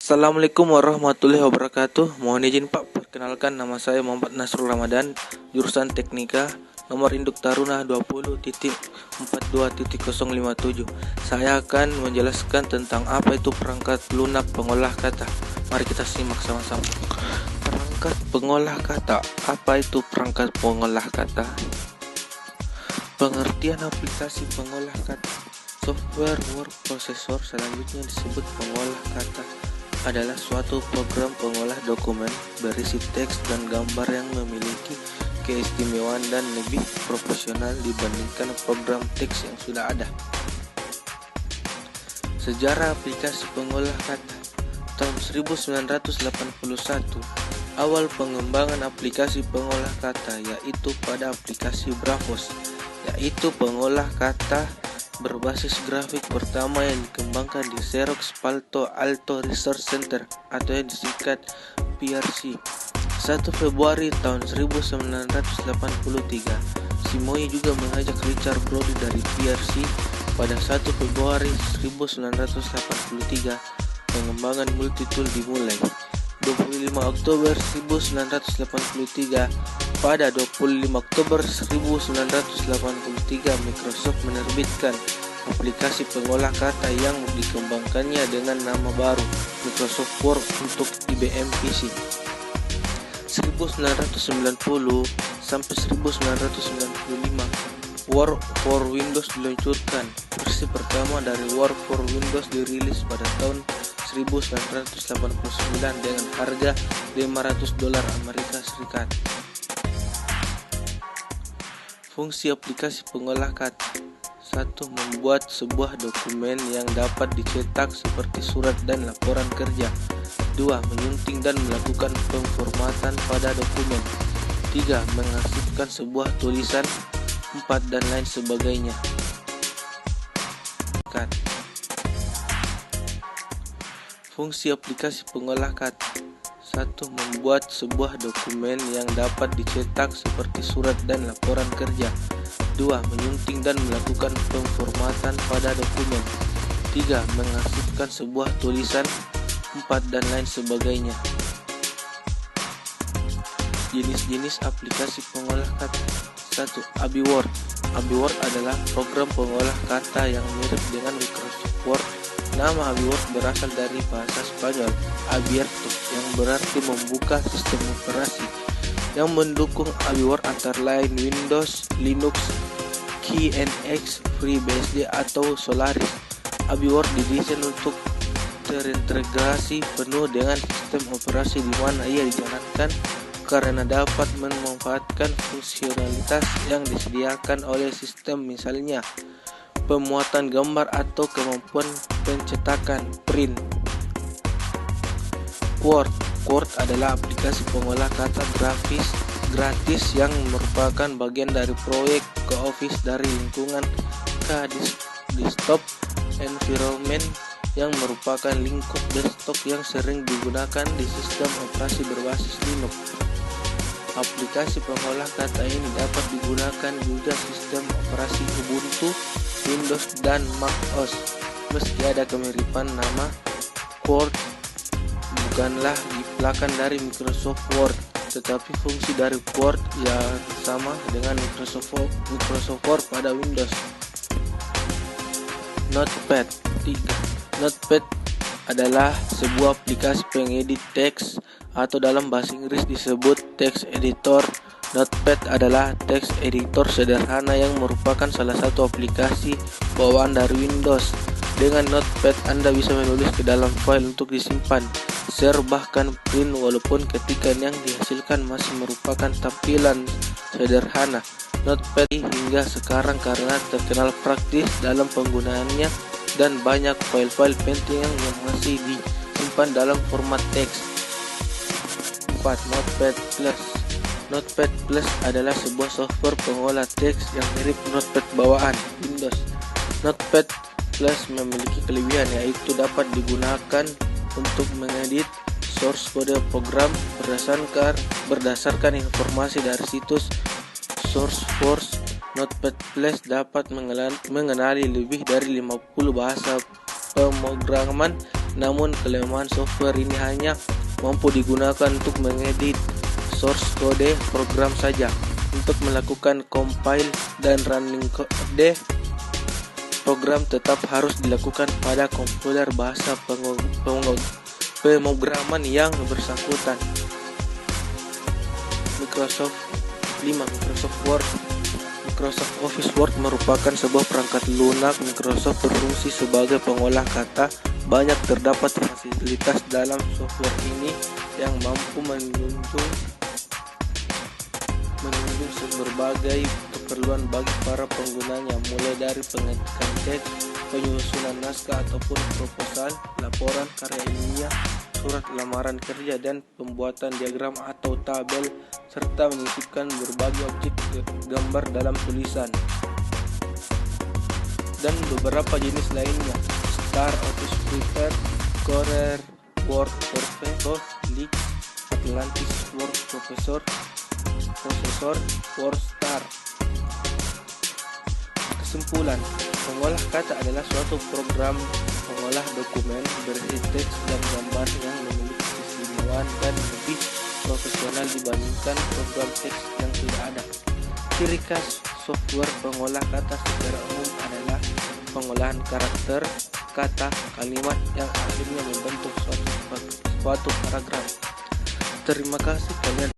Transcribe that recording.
Assalamualaikum warahmatullahi wabarakatuh. Mohon izin Pak, perkenalkan nama saya Muhammad Nasrul Ramadan, jurusan Teknika, nomor induk Taruna 20.42.057. Saya akan menjelaskan tentang apa itu perangkat lunak pengolah kata. Mari kita simak sama-sama. Perangkat pengolah kata. Apa itu perangkat pengolah kata? Pengertian aplikasi pengolah kata. Software word processor, selanjutnya disebut pengolah kata, adalah suatu program pengolah dokumen berisi teks dan gambar yang memiliki keistimewaan dan lebih profesional dibandingkan program teks yang sudah ada. Sejarah aplikasi pengolah kata. Tahun 1981, awal pengembangan aplikasi pengolah kata yaitu pada aplikasi Bravos, yaitu pengolah kata berbasis grafik pertama yang dikembangkan di Xerox Palo Alto Research Center atau yang disingkat PRC. 1 Februari tahun 1983, Simoy juga mengajak Richard Brody dari PRC. Pada 1 Februari 1983, pengembangan multitool dimulai. 25 Oktober 1983, pada 25 Oktober 1983, Microsoft menerbitkan aplikasi pengolah kata yang dikembangkannya dengan nama baru, Microsoft Word untuk IBM PC. 1990 sampai 1995, Word for Windows diluncurkan. Versi pertama dari Word for Windows dirilis pada tahun 1989 dengan harga $500 Amerika Serikat. Fungsi aplikasi pengolah kata. 1. Membuat sebuah dokumen yang dapat dicetak seperti surat dan laporan kerja. 2. Menyunting dan melakukan pemformatan pada dokumen. 3. Mengarsipkan sebuah tulisan. 4. Dan lain sebagainya. Fungsi aplikasi pengolah kata. 1. Membuat sebuah dokumen yang dapat dicetak seperti surat dan laporan kerja. 2. Menyunting dan melakukan pemformatan pada dokumen. 3. Mengarsipkan sebuah tulisan. 4. Dan lain sebagainya. Jenis-jenis aplikasi pengolah kata. 1. AbiWord. AbiWord adalah program pengolah kata yang mirip dengan Microsoft Word. Nama AbiWord berasal dari bahasa Spanyol abierto yang berarti membuka sistem operasi. Yang mendukung AbiWord antara lain Windows, Linux, KNX, FreeBSD atau Solaris. AbiWord didesain untuk terintegrasi penuh dengan sistem operasi di mana ia dijalankan karena dapat memanfaatkan fungsionalitas yang disediakan oleh sistem, misalnya pemuatan gambar atau kemampuan pencetakan print. Word adalah aplikasi pengolah kata gratis yang merupakan bagian dari proyek Office dari lingkungan desktop environment yang merupakan lingkup desktop yang sering digunakan di sistem operasi berbasis Linux. Aplikasi pengolah kata ini dapat digunakan juga sistem operasi Ubuntu, Windows, dan Mac OS. Meski ada kemiripan nama, Word bukanlah jiplakan dari Microsoft Word, tetapi fungsi dari Word yang sama dengan Microsoft Word pada Windows. Notepad. 3. Notepad adalah sebuah aplikasi pengedit teks atau dalam bahasa Inggris disebut text editor. Notepad adalah text editor sederhana yang merupakan salah satu aplikasi bawaan dari Windows. Dengan Notepad Anda bisa menulis ke dalam file untuk disimpan, share, bahkan print, walaupun ketikan yang dihasilkan masih merupakan tampilan sederhana. Notepad hingga sekarang karena terkenal praktis dalam penggunaannya dan banyak file-file penting yang masih disimpan dalam format teks. 4. Notepad Plus. Notepad Plus adalah sebuah software pengolah teks yang mirip Notepad bawaan Windows. Notepad Plus memiliki kelebihan yaitu dapat digunakan untuk mengedit source kode program berdasarkan informasi dari situs SourceForge. Notepad Plus dapat mengenali lebih dari 50 bahasa pemrograman Namun kelemahan software ini hanya mampu digunakan untuk mengedit source kode program saja. Untuk melakukan compile dan running kode program tetap harus dilakukan pada komputer bahasa pemrograman yang bersangkutan. Microsoft Word. Microsoft Office Word merupakan sebuah perangkat lunak Microsoft berfungsi sebagai pengolah kata. Banyak terdapat fasilitas dalam software ini yang mampu menunjang berbagai keperluan bagi para penggunanya, mulai dari pengetikan teks, penyusunan naskah ataupun proposal, laporan karya ilmiah, surat lamaran kerja, dan pembuatan diagram atau tabel, serta menyisipkan berbagai objek gambar dalam tulisan. Dan beberapa jenis lainnya: Star, Office Prepare, Corer, Word Perfect, Leak, Atlantis, Word Processor, WordStar. Kesimpulan, pengolah kata adalah suatu program pengolah dokumen berisi teks dan gambar yang memiliki keistimewaan dan lebih profesional dibandingkan program teks yang tidak ada. Ciri khas software pengolah kata secara umum adalah pengolahan karakter, kata, kalimat yang akhirnya membentuk suatu paragraf. Terima kasih kalian